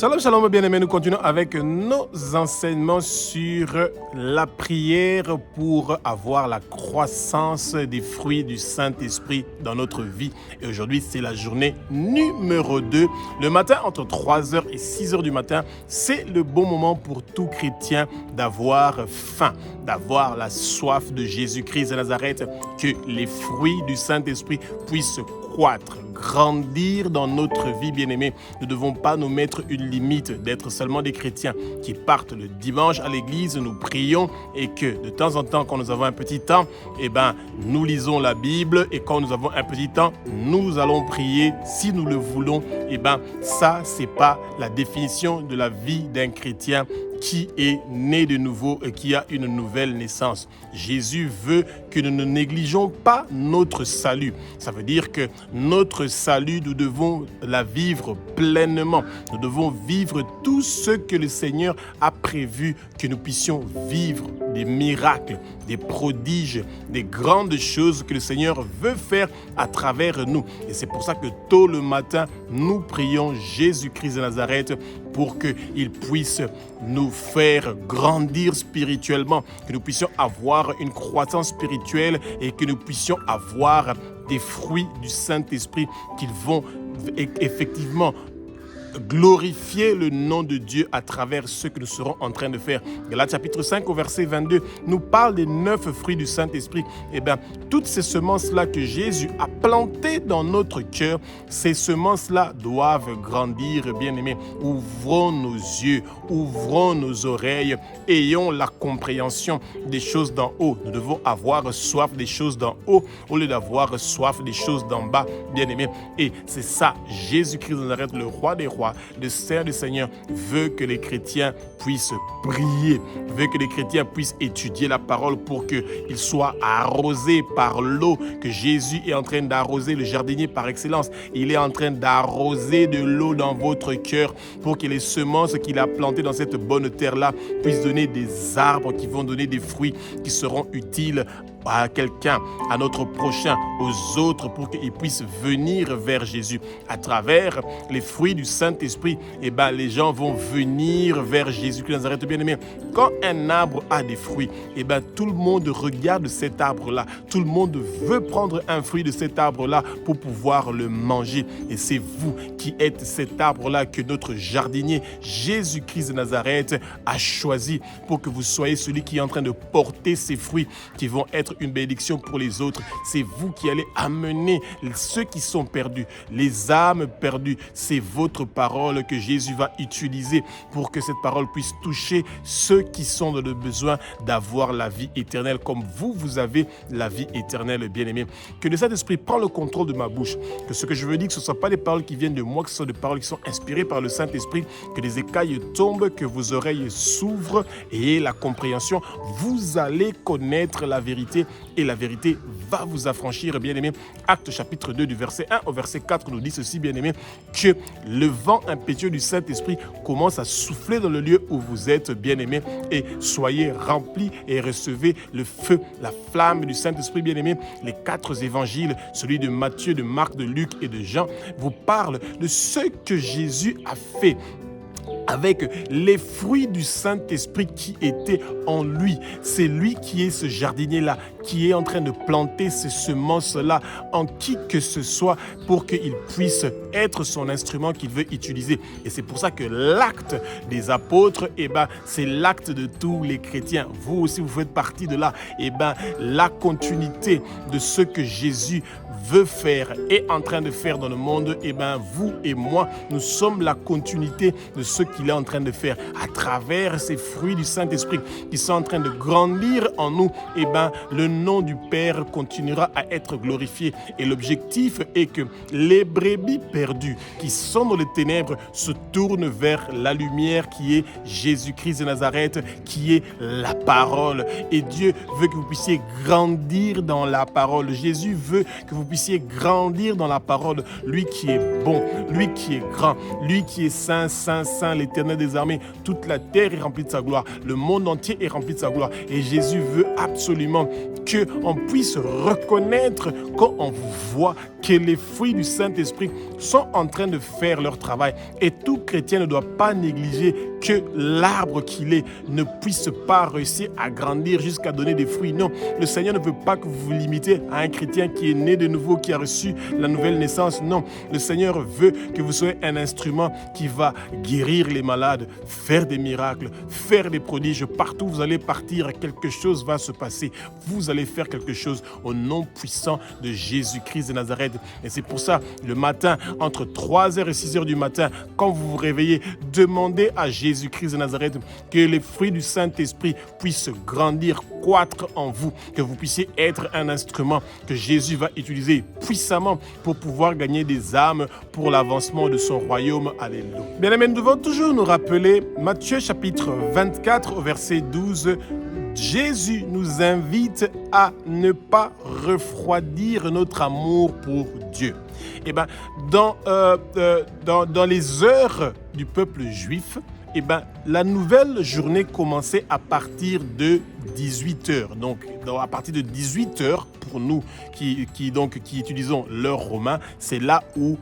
Shalom, shalom, bien-aimés, nous continuons avec nos enseignements sur la prière pour avoir la croissance des fruits du Saint-Esprit dans notre vie. Et aujourd'hui, c'est la journée numéro 2. Le matin, entre 3h et 6h du matin, c'est le bon moment pour tout chrétien d'avoir faim, d'avoir la soif de Jésus-Christ de Nazareth, que les fruits du Saint-Esprit puissent croître, grandir dans notre vie, bien-aimés. Nous ne devons pas nous mettre une limite d'être seulement des chrétiens qui partent le dimanche à l'église, nous prions et que de temps en temps, quand nous avons un petit temps, nous lisons la Bible et quand nous avons un petit temps, nous allons prier si nous le voulons. Ça, c'est pas la définition de la vie d'un chrétien qui est né de nouveau et qui a une nouvelle naissance. Jésus veut que nous ne négligeons pas notre salut. Ça veut dire que notre salut, nous devons la vivre pleinement. Nous devons vivre tout ce que le Seigneur a prévu que nous puissions vivre, des miracles, des prodiges, des grandes choses que le Seigneur veut faire à travers nous. Et c'est pour ça que tôt le matin, nous prions Jésus-Christ de Nazareth pour qu'il puisse nous faire grandir spirituellement, que nous puissions avoir une croissance spirituelle et que nous puissions avoir des fruits du Saint-Esprit qui vont effectivement glorifier le nom de Dieu à travers ce que nous serons en train de faire. Galates chapitre 5 au verset 22 nous parle des 9 fruits du Saint-Esprit. Toutes ces semences-là que Jésus a plantées dans notre cœur, ces semences-là doivent grandir, bien-aimés. Ouvrons nos yeux, ouvrons nos oreilles, ayons la compréhension des choses d'en haut. Nous devons avoir soif des choses d'en haut au lieu d'avoir soif des choses d'en bas, bien-aimés. Et c'est ça, Jésus-Christ de Nazareth, le roi des rois, le Seigneur du Seigneur, veut que les chrétiens puissent prier, veut que les chrétiens puissent étudier la parole pour qu'ils soient arrosés par l'eau que Jésus est en train d'arroser, le jardinier par excellence. Il est en train d'arroser de l'eau dans votre cœur pour que les semences qu'il a plantées dans cette bonne terre-là puissent donner des arbres qui vont donner des fruits qui seront utiles à quelqu'un, à notre prochain, aux autres, pour qu'ils puissent venir vers Jésus. À travers les fruits du Saint-Esprit, les gens vont venir vers Jésus-Christ de Nazareth, bien-aimé. Quand un arbre a des fruits, tout le monde regarde cet arbre-là. Tout le monde veut prendre un fruit de cet arbre-là pour pouvoir le manger. Et c'est vous qui êtes cet arbre-là que notre jardinier, Jésus-Christ de Nazareth, a choisi pour que vous soyez celui qui est en train de porter ces fruits qui vont être une bénédiction pour les autres. C'est vous qui allez amener ceux qui sont perdus, les âmes perdues. C'est votre parole que Jésus va utiliser pour que cette parole puisse toucher ceux qui sont dans le besoin d'avoir la vie éternelle comme vous avez la vie éternelle, bien-aimé. Que le Saint-Esprit prend le contrôle de ma bouche, que ce que je veux dire, que ce ne soit pas des paroles qui viennent de moi, que ce soit des paroles qui sont inspirées par le Saint-Esprit, que les écailles tombent, que vos oreilles s'ouvrent et la compréhension. Vous allez connaître la vérité et la vérité va vous affranchir, bien-aimés. Actes chapitre 2 du verset 1 au verset 4 nous dit ceci, bien-aimés, que le vent impétueux du Saint-Esprit commence à souffler dans le lieu où vous êtes, bien-aimés, et soyez remplis et recevez le feu, la flamme du Saint-Esprit, bien-aimés. Les 4 évangiles, celui de Matthieu, de Marc, de Luc et de Jean, vous parlent de ce que Jésus a fait avec les fruits du Saint-Esprit qui étaient en lui. C'est lui qui est ce jardinier-là, qui est en train de planter ces semences-là en qui que ce soit pour qu'il puisse être son instrument qu'il veut utiliser. Et c'est pour ça que l'acte des apôtres, c'est l'acte de tous les chrétiens. Vous aussi, vous faites partie de là. La continuité de ce que Jésus veut faire, est en train de faire dans le monde, vous et moi, nous sommes la continuité de ce qu'il est en train de faire à travers ces fruits du Saint-Esprit qui sont en train de grandir en nous. Le nom du Père continuera à être glorifié et l'objectif est que les brebis perdues qui sont dans les ténèbres se tournent vers la lumière qui est Jésus-Christ de Nazareth, qui est la parole. Et Dieu veut que vous puissiez grandir dans la parole. Jésus veut que vous puissiez grandir dans la parole. Lui qui est bon, lui qui est grand, lui qui est saint, saint, saint, l'Éternel des armées. Toute la terre est remplie de sa gloire. Le monde entier est rempli de sa gloire. Et Jésus veut absolument qu'on puisse reconnaître quand on vous voit que les fruits du Saint-Esprit sont en train de faire leur travail. Et tout chrétien ne doit pas négliger que l'arbre qu'il est ne puisse pas réussir à grandir jusqu'à donner des fruits. Non, le Seigneur ne veut pas que vous vous limitez à un chrétien qui est né de nouveau, qui a reçu la nouvelle naissance. Non, le Seigneur veut que vous soyez un instrument qui va guérir les malades, faire des miracles, faire des prodiges. Partout où vous allez partir, quelque chose va se passer. Vous allez faire quelque chose au nom puissant de Jésus-Christ de Nazareth. Et c'est pour ça, le matin, entre 3h et 6h du matin, quand vous vous réveillez, demandez à Jésus-Christ de Nazareth que les fruits du Saint-Esprit puissent grandir, croître en vous, que vous puissiez être un instrument que Jésus va utiliser puissamment pour pouvoir gagner des âmes pour l'avancement de son royaume. Alléluia. Bien aimés, nous devons toujours nous rappeler Matthieu chapitre 24 au verset 12. Jésus nous invite à ne pas refroidir notre amour pour Dieu. Eh bien, dans les heures du peuple juif, eh bien, la nouvelle journée commençait à partir de 18h. Donc, à partir de 18h, pour nous qui utilisons l'heure romaine, c'est là où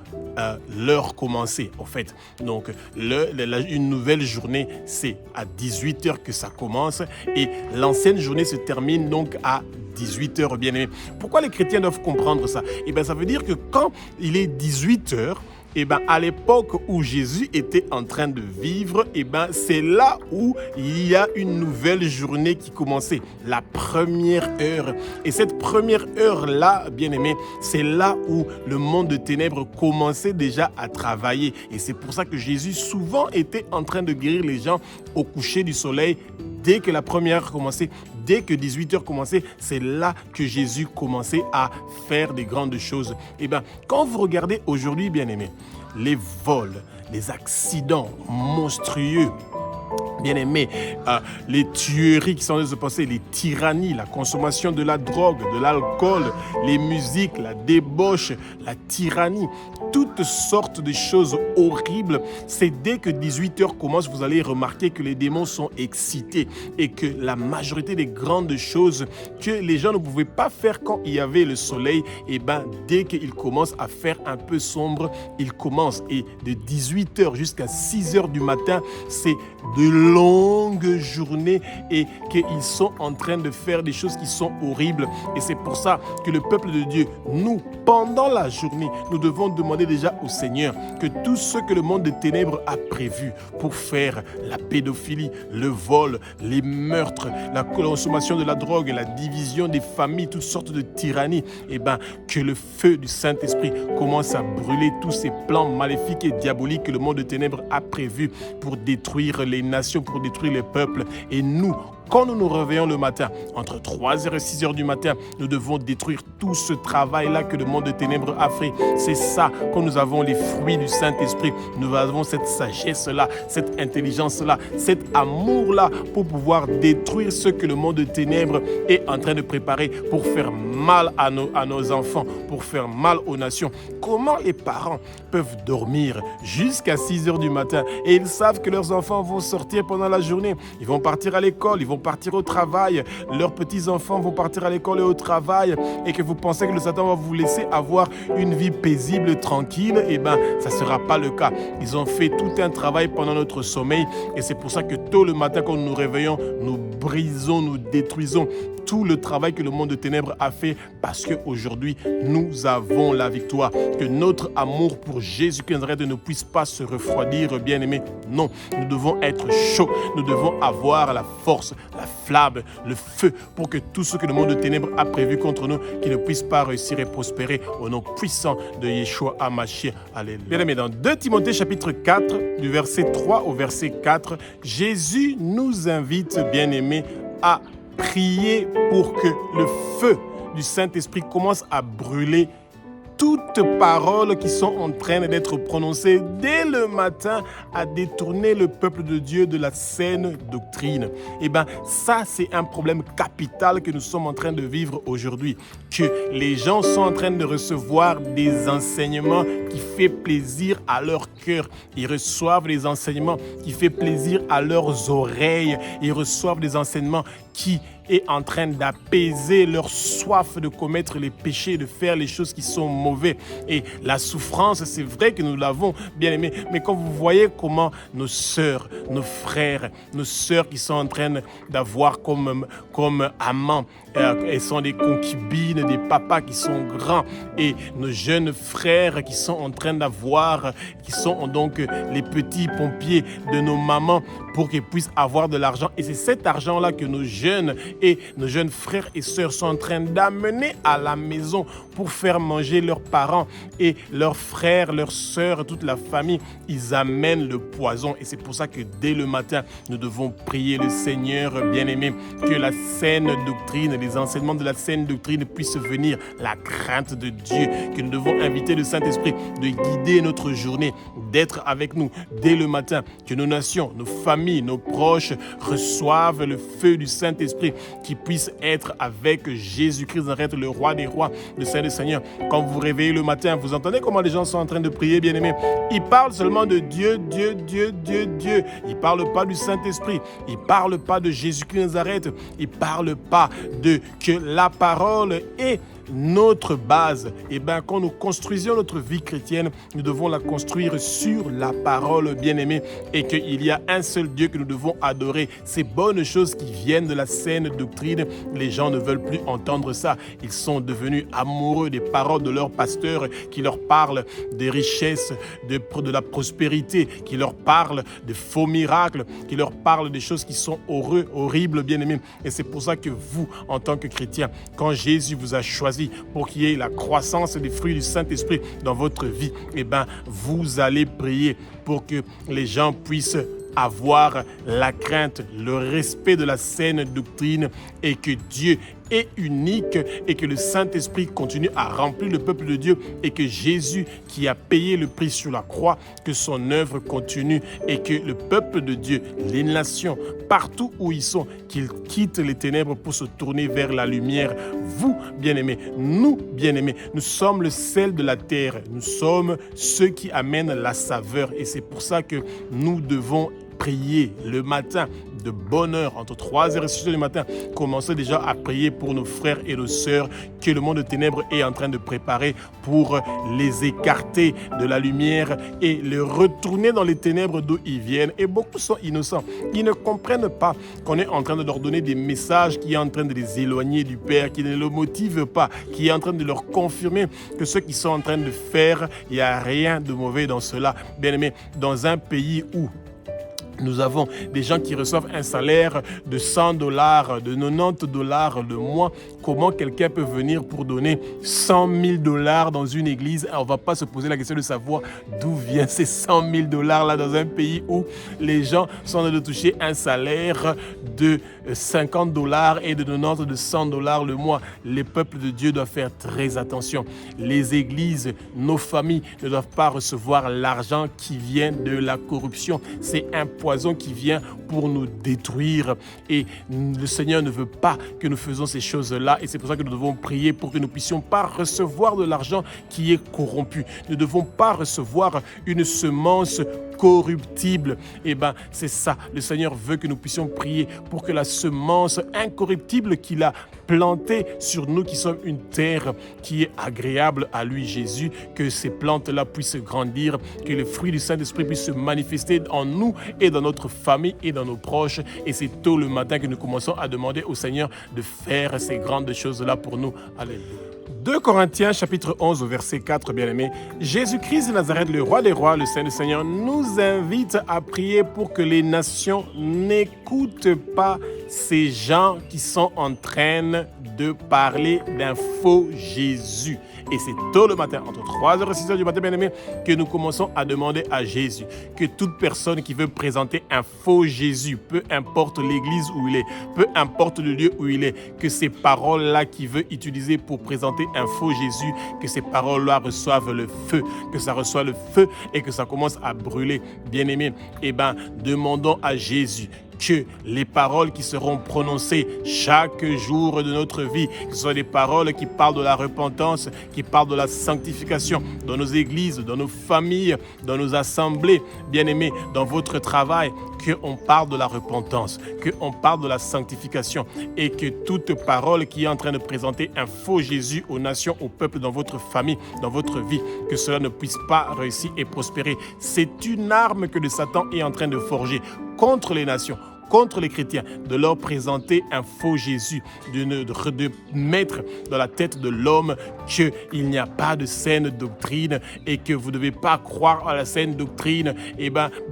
l'heure commençait, en fait. Donc, une nouvelle journée, c'est à 18h que ça commence et l'ancienne journée se termine donc à 18h, bien aimé. Pourquoi les chrétiens doivent comprendre ça? Eh bien, ça veut dire que quand il est 18h, eh ben, à l'époque où Jésus était en train de vivre, eh ben, c'est là où il y a une nouvelle journée qui commençait, la première heure. Et cette première heure-là, bien aimé, c'est là où le monde de ténèbres commençait déjà à travailler. Et c'est pour ça que Jésus souvent était en train de guérir les gens au coucher du soleil. Dès que la première heure commençait, dès que 18h commençait, c'est là que Jésus commençait à faire des grandes choses. Eh bien, quand vous regardez aujourd'hui, bien aimés, les vols, les accidents monstrueux, bien aimé, les tueries qui sont en train de se passer, les tyrannies, la consommation de la drogue, de l'alcool, les musiques, la débauche, la tyrannie, toutes sortes de choses horribles. C'est dès que 18h commence, vous allez remarquer que les démons sont excités et que la majorité des grandes choses que les gens ne pouvaient pas faire quand il y avait le soleil, et ben dès qu'ils commencent à faire un peu sombre, ils commencent. Et de 18h jusqu'à 6h du matin, c'est de longues journées et qu'ils sont en train de faire des choses qui sont horribles. Et c'est pour ça que le peuple de Dieu, nous, pendant la journée, nous devons demander déjà au Seigneur que tout ce que le monde des ténèbres a prévu pour faire la pédophilie, le vol, les meurtres, la consommation de la drogue, la division des familles, toutes sortes de tyrannies, et ben que le feu du Saint-Esprit commence à brûler tous ces plans maléfiques et diaboliques que le monde des ténèbres a prévus pour détruire les nations, pour détruire les peuples. Et nous, quand nous nous réveillons le matin, entre 3h et 6h du matin, nous devons détruire tout ce travail-là que le monde des ténèbres a fait. C'est ça, quand nous avons les fruits du Saint-Esprit, nous avons cette sagesse-là, cette intelligence-là, cet amour-là pour pouvoir détruire ce que le monde des ténèbres est en train de préparer pour faire mal à nos enfants, pour faire mal aux nations. Comment les parents peuvent dormir jusqu'à 6h du matin et ils savent que leurs enfants vont sortir pendant la journée, ils vont partir à l'école, ils vont partir au travail, leurs petits-enfants vont partir à l'école et au travail, et que vous pensez que le Satan va vous laisser avoir une vie paisible, tranquille, eh bien, ça ne sera pas le cas. Ils ont fait tout un travail pendant notre sommeil, et c'est pour ça que tôt le matin, quand nous nous réveillons, nous brisons, nous détruisons tout le travail que le monde de ténèbres a fait, parce qu'aujourd'hui, nous avons la victoire. Que notre amour pour Jésus-Christ ne puisse pas se refroidir, bien aimé. Non, nous devons être chauds, nous devons avoir la force, la flamme, le feu, pour que tout ce que le monde de ténèbres a prévu contre nous, qu'il ne puisse pas réussir et prospérer au nom puissant de Yeshua HaMashiach. Alléluia. Bien aimé, dans 2 Timothée chapitre 4, du verset 3 au verset 4, Jésus nous invite, bien aimé, à prier pour que le feu du Saint-Esprit commence à brûler toutes paroles qui sont en train d'être prononcées dès le matin à détourner le peuple de Dieu de la saine doctrine. Eh bien, ça, c'est un problème capital que nous sommes en train de vivre aujourd'hui. Que les gens sont en train de recevoir des enseignements qui font plaisir à leur cœur. Ils reçoivent des enseignements qui font plaisir à leurs oreilles. Ils reçoivent des enseignements qui est en train d'apaiser leur soif de commettre les péchés, de faire les choses qui sont mauvaises. Et la souffrance, c'est vrai que nous l'avons, bien aimé, mais quand vous voyez comment nos sœurs, nos frères, nos sœurs qui sont en train d'avoir comme amants, elles sont des concubines, des papas qui sont grands, et nos jeunes frères qui sont en train d'avoir, qui sont donc les petits pompiers de nos mamans pour qu'ils puissent avoir de l'argent. Et c'est cet argent-là que nos jeunes et nos jeunes frères et sœurs sont en train d'amener à la maison pour faire manger leurs parents et leurs frères, leurs sœurs, toute la famille. Ils amènent le poison. Et c'est pour ça que dès le matin, nous devons prier le Seigneur bien-aimé, que la saine doctrine, les enseignements de la saine doctrine puissent venir, la crainte de Dieu, que nous devons inviter le Saint-Esprit de guider notre journée, d'être avec nous dès le matin, que nos nations, nos familles, nos proches reçoivent le feu du Saint-Esprit, qui puisse être avec Jésus-Christ Nazareth, le roi des rois, le Saint des seigneurs. Quand vous vous réveillez le matin, vous entendez comment les gens sont en train de prier, bien-aimés. Ils parlent seulement de Dieu, Dieu, Dieu, Dieu, Dieu. Ils ne parlent pas du Saint-Esprit. Ils ne parlent pas de Jésus-Christ Nazareth. Ils ne parlent pas de que la parole est notre base. Et bien, quand nous construisons notre vie chrétienne, nous devons la construire sur la parole, bien-aimée, et qu'il y a un seul Dieu que nous devons adorer. Ces bonnes choses qui viennent de la saine doctrine, les gens ne veulent plus entendre ça. Ils sont devenus amoureux des paroles de leur pasteur qui leur parlent des richesses, de la prospérité, qui leur parlent de faux miracles, qui leur parlent des choses qui sont horribles, bien-aimés. Et c'est pour ça que vous, en tant que chrétien, quand Jésus vous a choisi pour qu'il y ait la croissance des fruits du Saint-Esprit dans votre vie, eh bien, vous allez prier pour que les gens puissent avoir la crainte, le respect de la saine doctrine, et que Dieu est unique et que le Saint-Esprit continue à remplir le peuple de Dieu, et que Jésus, qui a payé le prix sur la croix, que son œuvre continue, et que le peuple de Dieu, les nations, partout où ils sont, qu'ils quittent les ténèbres pour se tourner vers la lumière. Vous, bien-aimés, nous, bien-aimés, nous sommes le sel de la terre. Nous sommes ceux qui amènent la saveur, et c'est pour ça que nous devons prier le matin de bonne heure, entre 3h et 6h du matin. Commencez déjà à prier pour nos frères et nos sœurs que le monde de ténèbres est en train de préparer pour les écarter de la lumière et les retourner dans les ténèbres d'où ils viennent. Et beaucoup sont innocents. Ils ne comprennent pas qu'on est en train de leur donner des messages qui est en train de les éloigner du Père, qui ne le motivent pas, qui est en train de leur confirmer que ce qu'ils sont en train de faire, il n'y a rien de mauvais dans cela. Bien aimé, dans un pays où nous avons des gens qui reçoivent un salaire de $100, de $90 le mois. Comment quelqu'un peut venir pour donner $100,000 dans une église? On ne va pas se poser la question de savoir d'où viennent ces $100,000 là dans un pays où les gens sont en train de toucher un salaire de $50 et de $90, de $100 le mois. Les peuples de Dieu doivent faire très attention. Les églises, nos familles ne doivent pas recevoir l'argent qui vient de la corruption. C'est un poison qui vient pour nous détruire, et le Seigneur ne veut pas que nous faisions ces choses-là, et c'est pour ça que nous devons prier pour que nous ne puissions pas recevoir de l'argent qui est corrompu. Nous ne devons pas recevoir une semence corruptible. Et bien, c'est ça. Le Seigneur veut que nous puissions prier pour que la semence incorruptible qu'il a plantée sur nous, qui sommes une terre qui est agréable à lui, Jésus, que ces plantes-là puissent grandir, que les fruits du Saint-Esprit puissent se manifester en nous et dans notre famille et dans nos proches. Et c'est tôt le matin que nous commençons à demander au Seigneur de faire ces grandes choses-là pour nous. Alléluia. 2 Corinthiens chapitre 11 au verset 4, bien-aimés. Jésus-Christ de Nazareth, le roi des rois, le Saint du Seigneur, nous invite à prier pour que les nations n'écoutent pas ces gens qui sont en train de parler d'un faux Jésus. Et c'est tôt le matin, entre 3h et 6h du matin, bien-aimé, que nous commençons à demander à Jésus que toute personne qui veut présenter un faux Jésus, peu importe l'église où il est, peu importe le lieu où il est, que ces paroles-là qu'il veut utiliser pour présenter un faux Jésus, que ces paroles-là reçoivent le feu, que ça reçoit le feu et que ça commence à brûler. Bien-aimé, demandons à Jésus que les paroles qui seront prononcées chaque jour de notre vie, que ce soit des paroles qui parlent de la repentance, qui parlent de la sanctification dans nos églises, dans nos familles, dans nos assemblées, bien-aimés, dans votre travail, qu'on parle de la repentance, qu'on parle de la sanctification et que toute parole qui est en train de présenter un faux Jésus aux nations, au peuple, dans votre famille, dans votre vie, que cela ne puisse pas réussir et prospérer. C'est une arme que le Satan est en train de forger contre les nations, contre les chrétiens, de leur présenter un faux Jésus, de mettre dans la tête de l'homme qu'il n'y a pas de saine doctrine et que vous ne devez pas croire à la saine doctrine.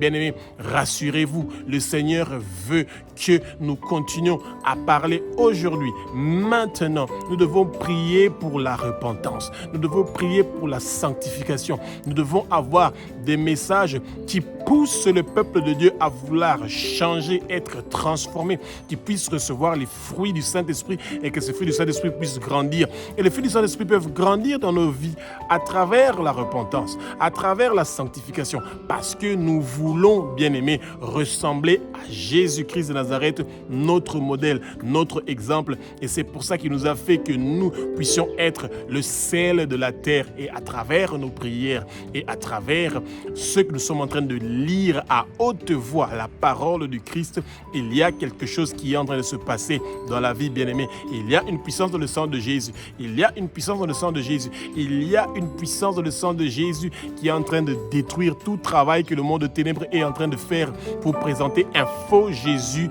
Bien-aimés, rassurez-vous, le Seigneur veut que nous continuions à parler aujourd'hui, maintenant. Nous devons prier pour la repentance. Nous devons prier pour la sanctification. Nous devons avoir des messages qui poussent le peuple de Dieu à vouloir changer, être transformé, qui puisse recevoir les fruits du Saint-Esprit et que ces fruits du Saint-Esprit puissent grandir. Et les fruits du Saint-Esprit peuvent grandir dans nos vies à travers la repentance, à travers la sanctification, parce que nous voulons, bien-aimés, ressembler à Jésus-Christ de Nazareth, notre modèle, notre exemple. Et c'est pour ça qu'il nous a fait que nous puissions être le sel de la terre. Et à travers nos prières et à travers ce que nous sommes en train de lire à haute voix, la parole du Christ, il y a quelque chose qui est en train de se passer dans la vie, bien-aimée. Il y a une puissance dans le sang de Jésus. Il y a une puissance dans le sang de Jésus. Il y a une puissance dans le sang de Jésus qui est en train de détruire tout travail que le monde de ténèbres est en train de faire pour présenter un faux Jésus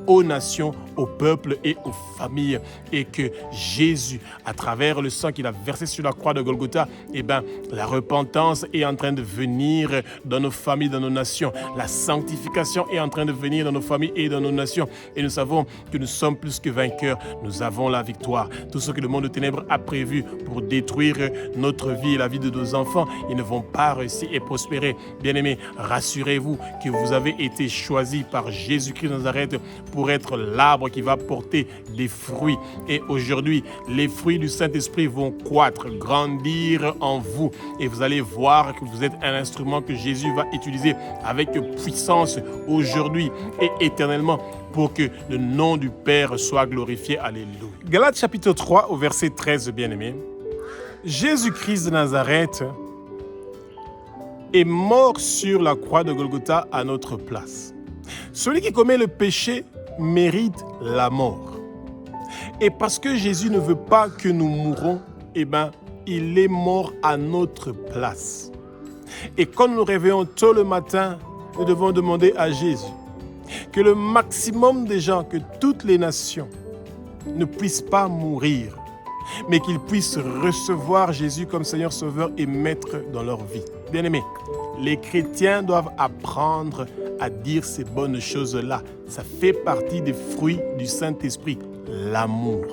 aux nations, au peuple et aux familles. Et que Jésus, à travers le sang qu'il a versé sur la croix de Golgotha, la repentance est en train de venir dans nos familles, dans nos nations. La sanctification est en train de venir dans nos familles et dans nos nations. Et nous savons que nous sommes plus que vainqueurs. Nous avons la victoire. Tout ce que le monde de ténèbres a prévu pour détruire notre vie et la vie de nos enfants, ils ne vont pas réussir et prospérer. Bien-aimés, rassurez-vous que vous avez été choisis par Jésus-Christ de Nazareth pour être l'arbre qui va porter des fruits. Et aujourd'hui, les fruits du Saint-Esprit vont croître, grandir en vous. Et vous allez voir que vous êtes un instrument que Jésus va utiliser avec puissance aujourd'hui et éternellement pour que le nom du Père soit glorifié. Alléluia. Galates chapitre 3 au verset 13, bien-aimés. Jésus-Christ de Nazareth est mort sur la croix de Golgotha à notre place. Celui qui commet le péché mérite la mort. Et parce que Jésus ne veut pas que nous mourons, il est mort à notre place. Et quand nous nous réveillons tôt le matin, nous devons demander à Jésus que le maximum des gens, que toutes les nations ne puissent pas mourir, mais qu'ils puissent recevoir Jésus comme Seigneur Sauveur et Maître dans leur vie. Bien-aimés, les chrétiens doivent apprendre à dire ces bonnes choses-là. Ça fait partie des fruits du Saint-Esprit. L'amour,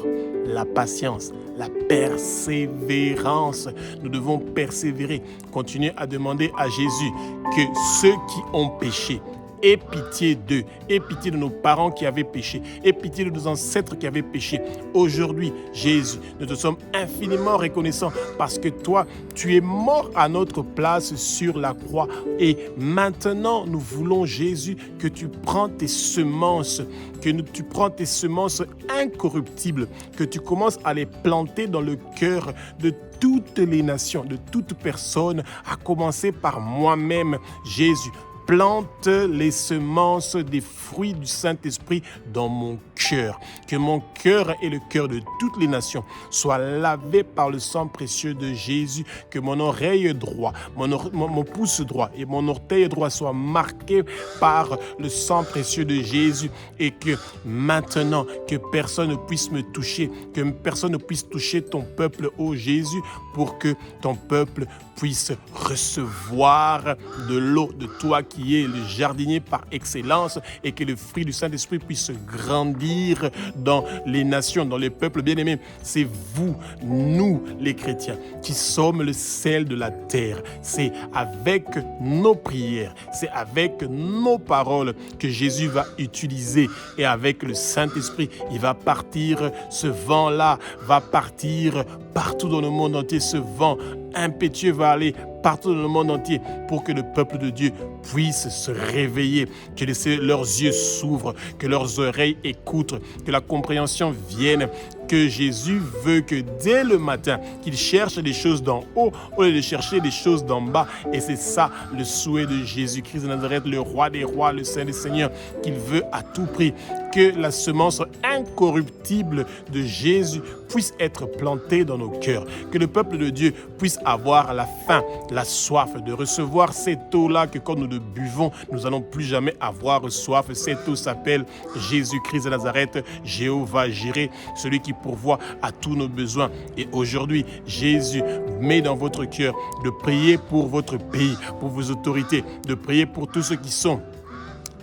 la patience, la persévérance. Nous devons persévérer. Continuer à demander à Jésus que ceux qui ont péché, aie pitié d'eux, aie pitié de nos parents qui avaient péché, aie pitié de nos ancêtres qui avaient péché. Aujourd'hui, Jésus, nous te sommes infiniment reconnaissants parce que toi, tu es mort à notre place sur la croix. Et maintenant, nous voulons, Jésus, que tu prends tes semences, tu prends tes semences incorruptibles, que tu commences à les planter dans le cœur de toutes les nations, de toute personne, à commencer par moi-même, Jésus. Plante les semences des fruits du Saint-Esprit dans mon cœur. Que mon cœur et le cœur de toutes les nations soient lavés par le sang précieux de Jésus. Que mon oreille droit, mon pouce droit et mon orteil droit soient marqués par le sang précieux de Jésus. Et que maintenant, que personne ne puisse me toucher, que personne ne puisse toucher ton peuple, ô Jésus, pour que ton peuple puissent recevoir de l'eau de toi qui es le jardinier par excellence et que le fruit du Saint-Esprit puisse grandir dans les nations, dans les peuples bien-aimés. C'est vous, nous les chrétiens, qui sommes le sel de la terre. C'est avec nos prières, c'est avec nos paroles que Jésus va utiliser et avec le Saint-Esprit, il va partir, ce vent-là va partir partout dans le monde entier, ce vent impétueux va aller partout dans le monde entier pour que le peuple de Dieu puisse se réveiller, que leurs yeux s'ouvrent, que leurs oreilles écoutent, que la compréhension vienne, que Jésus veut que dès le matin, qu'ils cherchent les choses d'en haut au lieu de chercher les choses d'en bas. Et c'est ça le souhait de Jésus-Christ de Nazareth, le roi des rois, le Saint des seigneurs, qu'il veut à tout prix que la semence incorruptible de Jésus puisse être plantée dans nos cœurs, que le peuple de Dieu puisse avoir la faim, la soif de recevoir cette eau-là que quand nous le buvons, nous n'allons plus jamais avoir soif. Cette eau s'appelle Jésus-Christ de Nazareth, Jéhovah Jireh, celui qui pourvoit à tous nos besoins. Et aujourd'hui, Jésus met dans votre cœur de prier pour votre pays, pour vos autorités, de prier pour tous ceux qui sont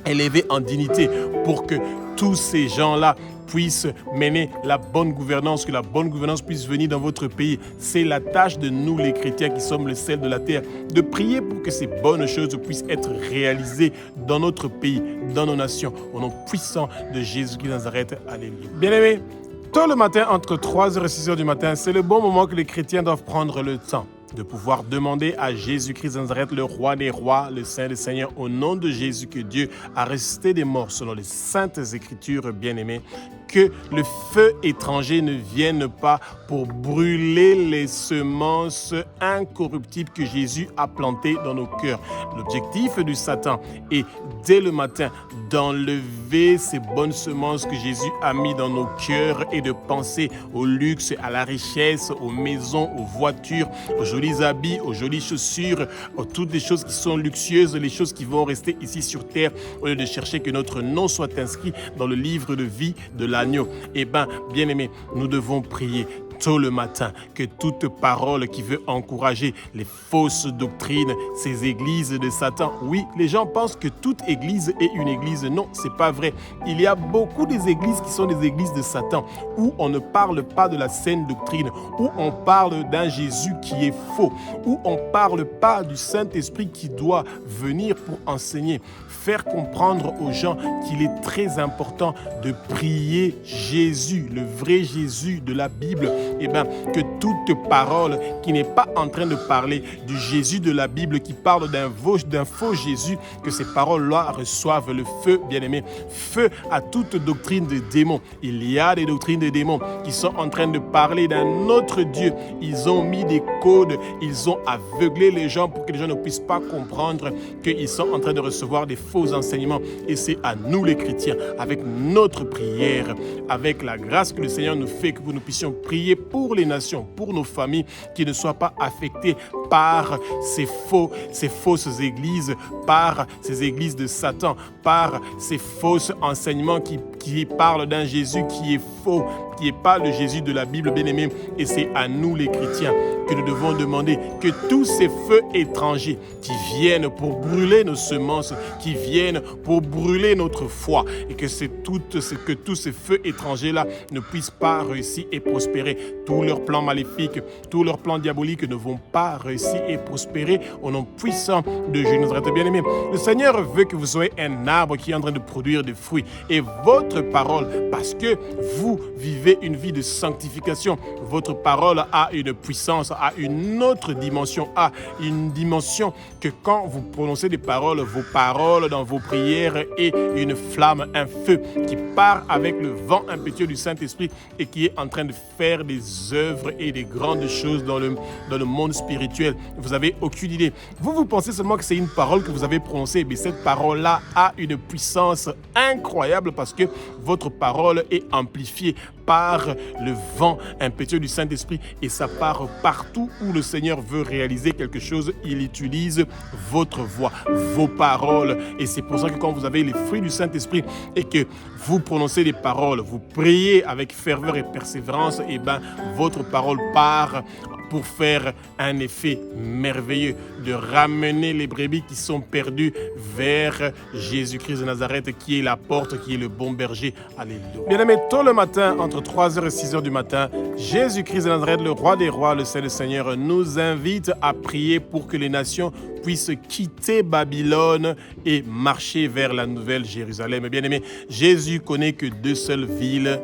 élevés en dignité, pour que tous ces gens-là puissent mener la bonne gouvernance, que la bonne gouvernance puisse venir dans votre pays. C'est la tâche de nous les chrétiens qui sommes le sel de la terre, de prier pour que ces bonnes choses puissent être réalisées dans notre pays, dans nos nations, au nom puissant de Jésus-Christ de Nazareth. Alléluia. Bien-aimés, tôt le matin, entre 3h et 6h du matin, c'est le bon moment que les chrétiens doivent prendre le temps de pouvoir demander à Jésus-Christ de Nazareth, le roi des rois, le Saint des seigneurs, au nom de Jésus, que Dieu a ressuscité des morts selon les saintes écritures bien-aimées, que le feu étranger ne vienne pas pour brûler les semences incorruptibles que Jésus a plantées dans nos cœurs. L'objectif du Satan est, dès le matin, d'enlever ces bonnes semences que Jésus a mis dans nos cœurs et de penser au luxe, à la richesse, aux maisons, aux voitures, aux jolis habits, aux jolies chaussures, toutes les choses qui sont luxueuses, les choses qui vont rester ici sur terre, au lieu de chercher que notre nom soit inscrit dans le livre de vie de l'agneau. Eh bien, bien-aimés, nous devons prier tôt le matin, que toute parole qui veut encourager les fausses doctrines, ces églises de Satan. Oui, les gens pensent que toute église est une église. Non, c'est pas vrai. Il y a beaucoup des églises qui sont des églises de Satan, où on ne parle pas de la saine doctrine, où on parle d'un Jésus qui est faux, où on ne parle pas du Saint-Esprit qui doit venir pour enseigner, faire comprendre aux gens qu'il est très important de prier Jésus, le vrai Jésus de la Bible. Eh bien, que toute parole qui n'est pas en train de parler du Jésus de la Bible, qui parle d'un faux Jésus, que ces paroles-là reçoivent le feu, bien-aimé. Feu à toute doctrine de démons. Il y a des doctrines de démons qui sont en train de parler d'un autre Dieu. Ils ont mis des codes, ils ont aveuglé les gens pour que les gens ne puissent pas comprendre qu'ils sont en train de recevoir des faux enseignements. Et c'est à nous les chrétiens, avec notre prière, avec la grâce que le Seigneur nous fait, que nous puissions prier pour les nations, pour nos familles, qui ne soient pas affectées par ces fausses églises, par ces églises de Satan, par ces faux enseignements qui parlent d'un Jésus qui est faux, qui n'est pas le Jésus de la Bible, bien-aimé. Et c'est à nous les chrétiens que nous devons demander que tous ces feux étrangers qui viennent pour brûler nos semences, qui viennent pour brûler notre foi, et que tous ces feux étrangers-là ne puissent pas réussir et prospérer. Tous leurs plans maléfiques, tous leurs plans diaboliques ne vont pas réussir et prospérer au nom puissant de Jésus de Nazareth. Bien-aimé, le Seigneur veut que vous soyez un arbre qui est en train de produire des fruits. Et votre parole, parce que vous vivez une vie de sanctification, votre parole a une puissance, a une autre dimension, a une dimension que quand vous prononcez des paroles, vos paroles dans vos prières est une flamme, un feu qui part avec le vent impétueux du Saint-Esprit et qui est en train de faire des œuvres et des grandes choses dans le monde spirituel. Vous n'avez aucune idée. Vous pensez seulement que c'est une parole que vous avez prononcée, mais cette parole-là a une puissance incroyable parce que votre parole est amplifiée par le vent impétueux du Saint-Esprit et ça part partout où le Seigneur veut réaliser quelque chose. Il utilise votre voix, vos paroles. Et c'est pour ça que quand vous avez les fruits du Saint-Esprit et que vous prononcez des paroles, vous priez avec ferveur et persévérance, et bien votre parole part pour faire un effet merveilleux, de ramener les brebis qui sont perdues vers Jésus-Christ de Nazareth, qui est la porte, qui est le bon berger. Alléluia. Bien-aimés, tôt le matin, entre 3h et 6h du matin, Jésus-Christ de Nazareth, le roi des rois, le Saint Seigneur, nous invite à prier pour que les nations puissent quitter Babylone et marcher vers la nouvelle Jérusalem. Bien-aimés, Jésus connaît que deux seules villes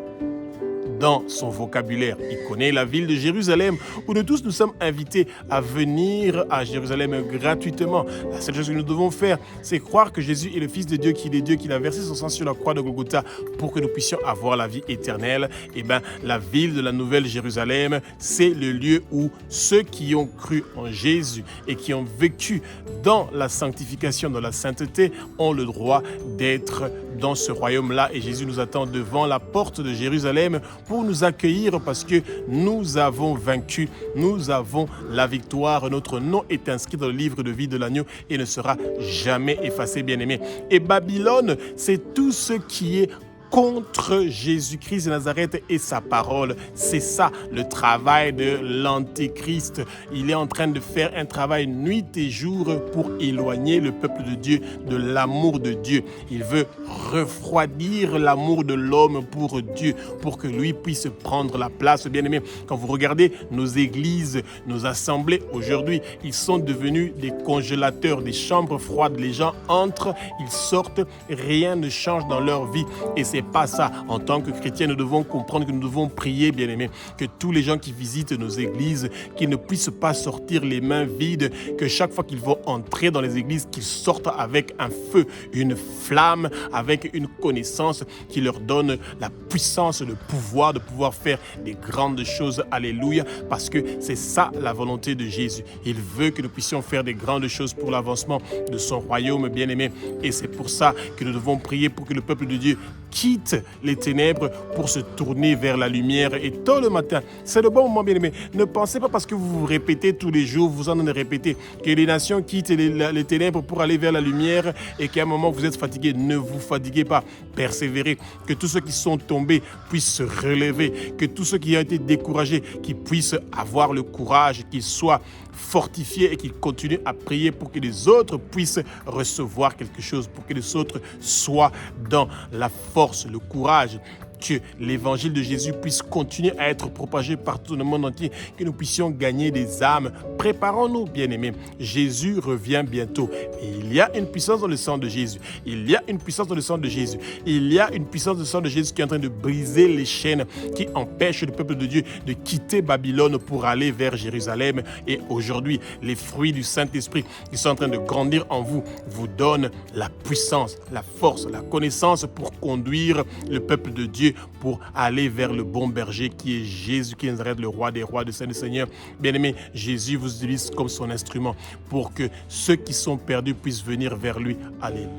dans son vocabulaire. Il connaît la ville de Jérusalem, où nous tous nous sommes invités à venir à Jérusalem gratuitement. La seule chose que nous devons faire, c'est croire que Jésus est le Fils de Dieu, qu'il est Dieu, qu'il a versé son sang sur la croix de Golgotha pour que nous puissions avoir la vie éternelle. Et bien, la ville de la nouvelle Jérusalem, c'est le lieu où ceux qui ont cru en Jésus et qui ont vécu dans la sanctification, dans la sainteté, ont le droit d'être dans ce royaume-là. Et Jésus nous attend devant la porte de Jérusalem pour nous accueillir parce que nous avons vaincu, nous avons la victoire. Notre nom est inscrit dans le livre de vie de l'agneau et ne sera jamais effacé, bien-aimé. Et Babylone, c'est tout ce qui est contre Jésus-Christ de Nazareth et sa parole. C'est ça le travail de l'Antéchrist. Il est en train de faire un travail nuit et jour pour éloigner le peuple de Dieu de l'amour de Dieu. Il veut refroidir l'amour de l'homme pour Dieu, pour que lui puisse prendre la place. Bien-aimés, quand vous regardez nos églises, nos assemblées aujourd'hui, ils sont devenus des congélateurs, des chambres froides. Les gens entrent, ils sortent, rien ne change dans leur vie. Et c'est pas ça. En tant que chrétiens, nous devons comprendre que nous devons prier, bien-aimés, que tous les gens qui visitent nos églises, qu'ils ne puissent pas sortir les mains vides, que chaque fois qu'ils vont entrer dans les églises, qu'ils sortent avec un feu, une flamme, avec une connaissance qui leur donne la puissance, le pouvoir de pouvoir faire des grandes choses. Alléluia. Parce que c'est ça la volonté de Jésus. Il veut que nous puissions faire des grandes choses pour l'avancement de son royaume, bien-aimé. Et c'est pour ça que nous devons prier pour que le peuple de Dieu quitte les ténèbres pour se tourner vers la lumière. Et tôt le matin, c'est le bon moment, bien-aimé. Ne pensez pas parce que vous vous répétez tous les jours, vous en répétez, que les nations quittent les ténèbres pour aller vers la lumière et qu'à un moment vous êtes fatigué. Ne vous fatiguez pas, persévérez. Que tous ceux qui sont tombés puissent se relever, que tous ceux qui ont été découragés, qui puissent avoir le courage, qu'ils soient fortifiés et qu'ils continuent à prier pour que les autres puissent recevoir quelque chose, pour que les autres soient dans la force, le courage, que l'évangile de Jésus puisse continuer à être propagé partout dans le monde entier, que nous puissions gagner des âmes. Préparons-nous, bien-aimés. Jésus revient bientôt. Et il y a une puissance dans le sang de Jésus. Il y a une puissance dans le sang de Jésus. Il y a une puissance dans le sang de Jésus qui est en train de briser les chaînes qui empêchent le peuple de Dieu de quitter Babylone pour aller vers Jérusalem. Et aujourd'hui, les fruits du Saint-Esprit qui sont en train de grandir en vous vous donnent la puissance, la force, la connaissance pour conduire le peuple de Dieu pour aller vers le bon berger qui est Jésus qui Nazareth, le roi des rois, le Saint des seigneurs. Bien-aimé, Jésus vous utilise comme son instrument pour que ceux qui sont perdus puissent venir vers lui. Alléluia.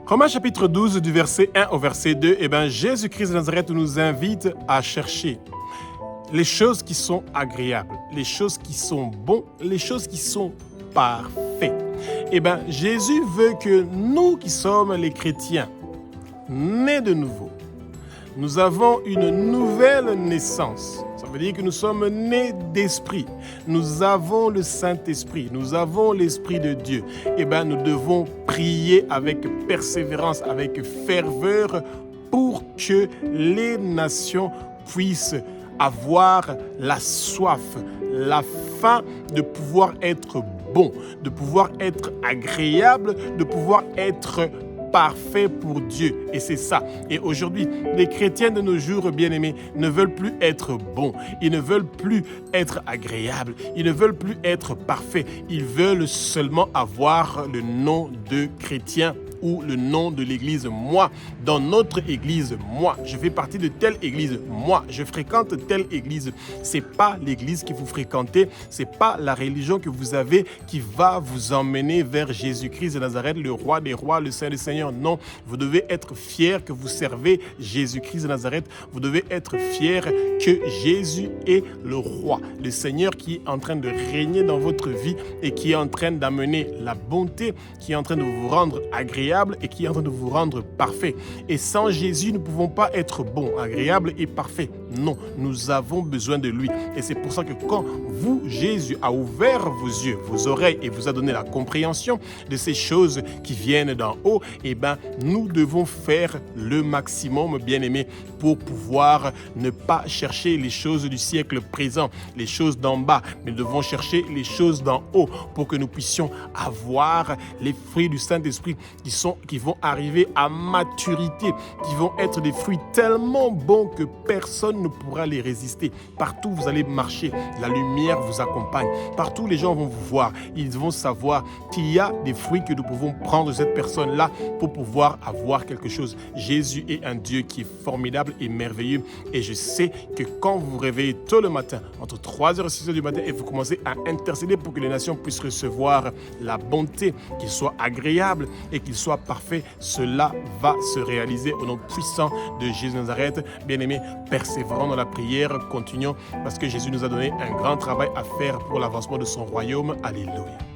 Romains chapitre 12 du verset 1 au verset 2, Jésus-Christ de Nazareth nous invite à chercher les choses qui sont agréables, les choses qui sont bonnes, les choses qui sont parfaites. Jésus veut que nous qui sommes les chrétiens, nés de nouveau, nous avons une nouvelle naissance. Ça veut dire que nous sommes nés d'esprit. Nous avons le Saint-Esprit. Nous avons l'Esprit de Dieu. Nous devons prier avec persévérance, avec ferveur pour que les nations puissent avoir la soif, la faim de pouvoir être bon, de pouvoir être agréable, de pouvoir être parfait pour Dieu. Et c'est ça. Et aujourd'hui, les chrétiens de nos jours, bien-aimés, ne veulent plus être bons. Ils ne veulent plus être agréables. Ils ne veulent plus être parfaits. Ils veulent seulement avoir le nom de chrétien ou le nom de l'église. Moi, dans notre église, moi, je fais partie de telle église. Moi, je fréquente telle église. C'est pas l'église que vous fréquentez, c'est pas la religion que vous avez qui va vous emmener vers Jésus-Christ de Nazareth, le roi des rois, le Saint des seigneurs. Non, vous devez être fiers que vous servez Jésus-Christ de Nazareth. Vous devez être fiers que Jésus est le roi, le Seigneur qui est en train de régner dans votre vie et qui est en train d'amener la bonté, qui est en train de vous rendre agréable et qui est en train de vous rendre parfait. Et sans Jésus, nous ne pouvons pas être bons, agréables et parfaits. Non, nous avons besoin de lui. Et c'est pour ça que quand vous, Jésus, a ouvert vos yeux, vos oreilles et vous a donné la compréhension de ces choses qui viennent d'en haut, eh bien, nous devons faire le maximum, bien-aimés, pour pouvoir ne pas chercher les choses du siècle présent, les choses d'en bas, mais nous devons chercher les choses d'en haut pour que nous puissions avoir les fruits du Saint-Esprit qui vont arriver à maturité, qui vont être des fruits tellement bons que personne ne pourra les résister. Partout où vous allez marcher, la lumière vous accompagne. Partout les gens vont vous voir, ils vont savoir qu'il y a des fruits que nous pouvons prendre de cette personne-là pour pouvoir avoir quelque chose. Jésus est un Dieu qui est formidable et merveilleux. Et je sais que quand vous vous réveillez tôt le matin, entre 3h et 6h du matin, et vous commencez à intercéder pour que les nations puissent recevoir la bonté, qu'il soit agréable et qu'il soit parfait, cela va se réaliser au nom puissant de Jésus de Nazareth. Bien-aimés, persévérons dans la prière, continuons, parce que Jésus nous a donné un grand travail à faire pour l'avancement de son royaume. Alléluia.